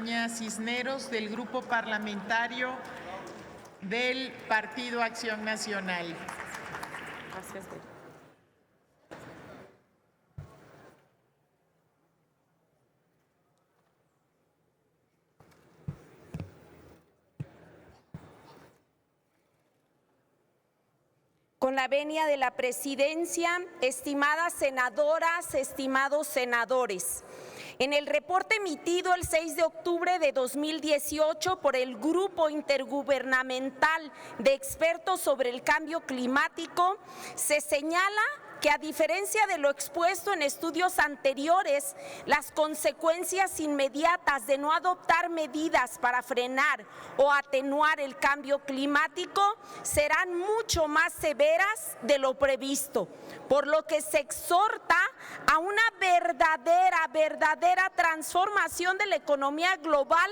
Magaña Cisneros, del Grupo Parlamentario del Partido Acción Nacional. Gracias. Con la venia de la presidencia, estimadas senadoras, estimados senadores, en el reporte emitido el 6 de octubre de 2018 por el Grupo Intergubernamental de Expertos sobre el Cambio Climático, se señala que a diferencia de lo expuesto en estudios anteriores, las consecuencias inmediatas de no adoptar medidas para frenar o atenuar el cambio climático serán mucho más severas de lo previsto, por lo que se exhorta a una verdadera transformación de la economía global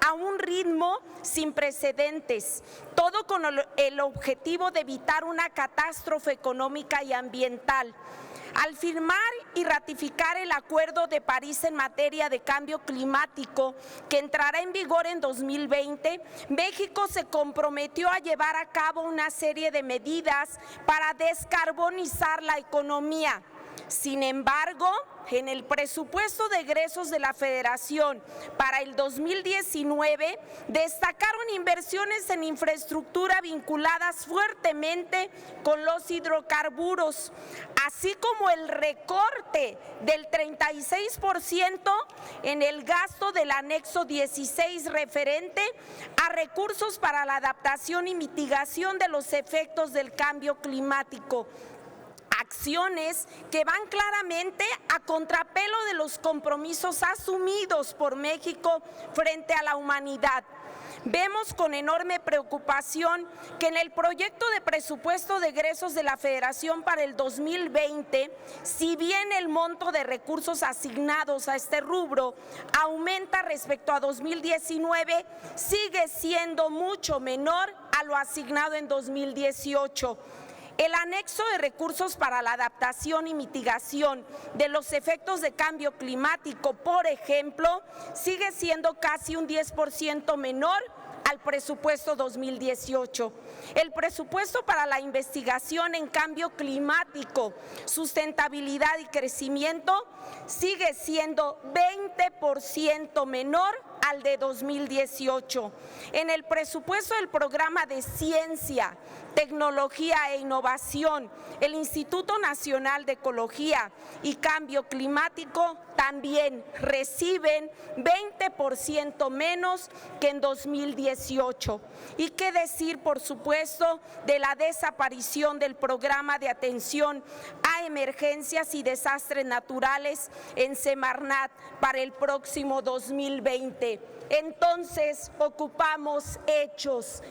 a un ritmo sin precedentes, todo con el objetivo de evitar una catástrofe económica y ambiental. Al firmar y ratificar el Acuerdo de París en materia de cambio climático, que entrará en vigor en 2020, México se comprometió a llevar a cabo una serie de medidas para descarbonizar la economía. Sin embargo, en el presupuesto de egresos de la Federación para el 2019 destacaron inversiones en infraestructura vinculadas fuertemente con los hidrocarburos, así como el recorte del 36% en el gasto del anexo 16 referente a recursos para la adaptación y mitigación de los efectos del cambio climático. Acciones que van claramente a contrapelo de los compromisos asumidos por México frente a la humanidad. Vemos con enorme preocupación que en el proyecto de presupuesto de egresos de la Federación para el 2020, si bien el monto de recursos asignados a este rubro aumenta respecto a 2019, sigue siendo mucho menor a lo asignado en 2018. El anexo de recursos para la adaptación y mitigación de los efectos de cambio climático, por ejemplo, sigue siendo casi un 10% menor al presupuesto 2018. El presupuesto para la investigación en cambio climático, sustentabilidad y crecimiento sigue siendo 20% menor al de 2018. En el presupuesto del Programa de Ciencia, Tecnología e Innovación, el Instituto Nacional de Ecología y Cambio Climático también reciben 20% menos que en 2018. Y qué decir, por supuesto, de la desaparición del Programa de Atención a Emergencias y Desastres Naturales en Semarnat para el próximo 2020. Entonces, ocupamos hechos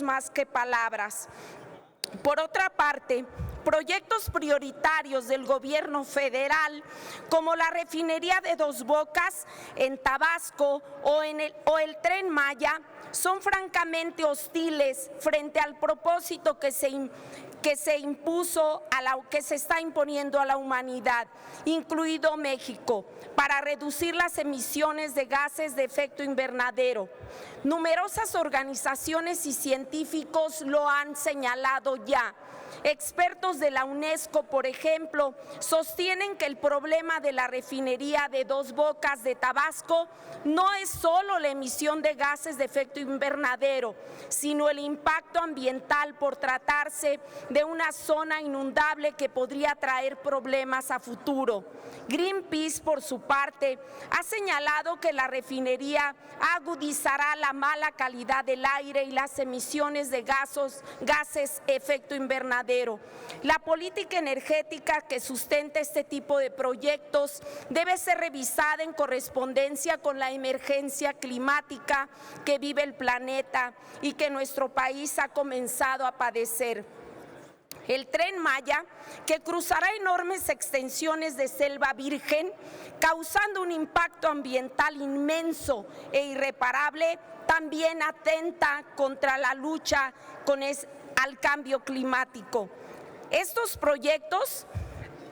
más que palabras. Por otra parte, proyectos prioritarios del gobierno federal, como la refinería de Dos Bocas en Tabasco o el Tren Maya, son francamente hostiles frente al propósito que se está imponiendo a la humanidad, incluido México, para reducir las emisiones de gases de efecto invernadero. Numerosas organizaciones y científicos lo han señalado ya. Expertos de la UNESCO, por ejemplo, sostienen que el problema de la refinería de Dos Bocas de Tabasco no es solo la emisión de gases de efecto invernadero, sino el impacto ambiental por tratarse de una zona inundable que podría traer problemas a futuro. Greenpeace, por su parte, ha señalado que la refinería agudizará la mala calidad del aire y las emisiones de gases efecto invernadero. La política energética que sustenta este tipo de proyectos debe ser revisada en correspondencia con la emergencia climática que vive el planeta y que nuestro país ha comenzado a padecer. El Tren Maya, que cruzará enormes extensiones de selva virgen, causando un impacto ambiental inmenso e irreparable, también atenta contra la lucha al cambio climático. Estos proyectos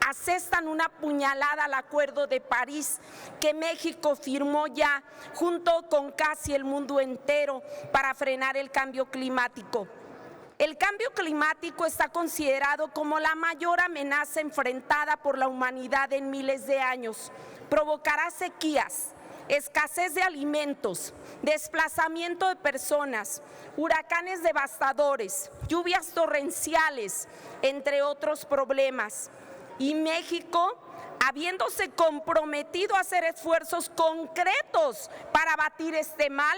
asestan una puñalada al Acuerdo de París que México firmó ya junto con casi el mundo entero para frenar el cambio climático. El cambio climático está considerado como la mayor amenaza enfrentada por la humanidad en miles de años. Provocará sequías, escasez de alimentos, desplazamiento de personas, huracanes devastadores, lluvias torrenciales, entre otros problemas. Y México, habiéndose comprometido a hacer esfuerzos concretos para abatir este mal,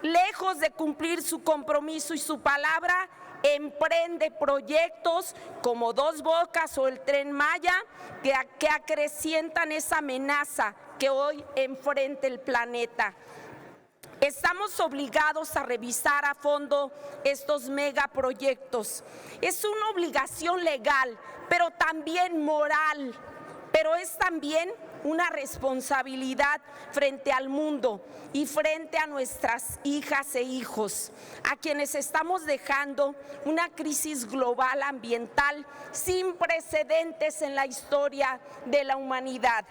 lejos de cumplir su compromiso y su palabra, emprende proyectos como Dos Bocas o el Tren Maya que acrecientan esa amenaza que hoy enfrenta el planeta. Estamos obligados a revisar a fondo estos megaproyectos. Es una obligación legal, pero también moral, pero es también una responsabilidad frente al mundo y frente a nuestras hijas e hijos, a quienes estamos dejando una crisis global ambiental sin precedentes en la historia de la humanidad.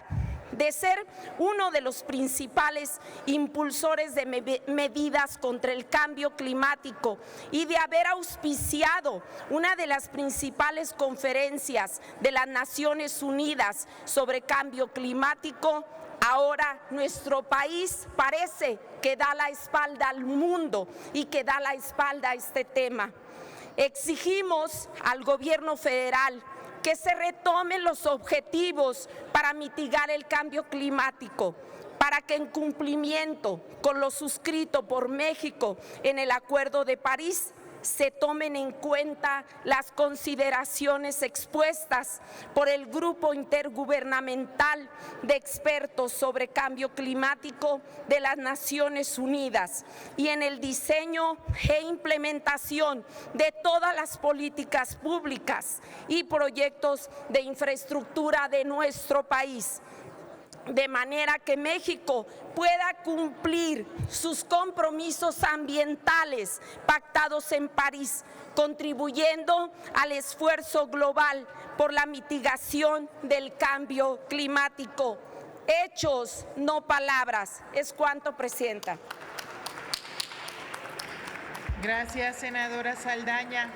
De ser uno de los principales impulsores de medidas contra el cambio climático y de haber auspiciado una de las principales conferencias de las Naciones Unidas sobre cambio climático, ahora nuestro país parece que da la espalda al mundo y que da la espalda a este tema. Exigimos al gobierno federal que se retomen los objetivos para mitigar el cambio climático, para que en cumplimiento con lo suscrito por México en el Acuerdo de París se tomen en cuenta las consideraciones expuestas por el Grupo Intergubernamental de Expertos sobre Cambio Climático de las Naciones Unidas y en el diseño e implementación de todas las políticas públicas y proyectos de infraestructura de nuestro país, de manera que México pueda cumplir sus compromisos ambientales pactados en París, contribuyendo al esfuerzo global por la mitigación del cambio climático. Hechos, no palabras. Es cuanto, Presidenta. Gracias, senadora Saldaña.